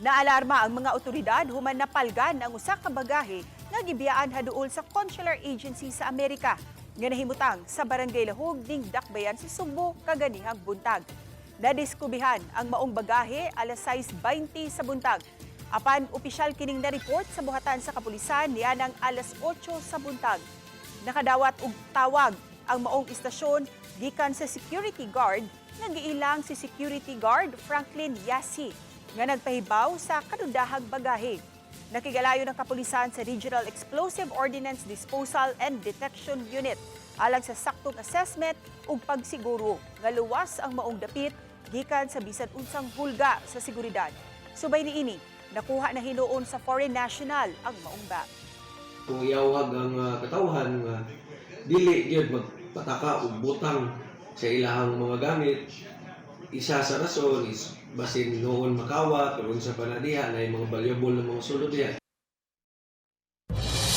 Naalarma ang mga otoridad human napalgan ang usa ka bagahe nga gibiyaan haduol sa Consular Agency sa Amerika nga nahimutang sa Barangay Lahog ning Dakbayan sa Subo kaganihang buntag. Nadiskubihan ang maong bagahe alas 6:20 sa buntag. Apan opisyal kining na-report sa buhatan sa kapulisan nianang alas 8 sa buntag. Nakadawat og tawag ang maong istasyon gikan sa security guard nga giilang si Security Guard Franklin Yasi nga nagpahibaw sa kadudahang bagahe. Nakigalayo ng kapulisan sa Regional Explosive Ordnance Disposal and Detection Unit alang sa saktong assessment ug pagsiguro nga luwas ang maong dapit gikan sa bisan unsang hulga sa seguridad. Subay niini, nakuha na hinuon sa foreign national ang maong bag. Kung iawag ang katawhan nga dili gyud magpataka og butang sa ilahang mga gamit, isa sa rason is basin noon makawat o sa panadiha na yung mga valuable na mga sulod diha.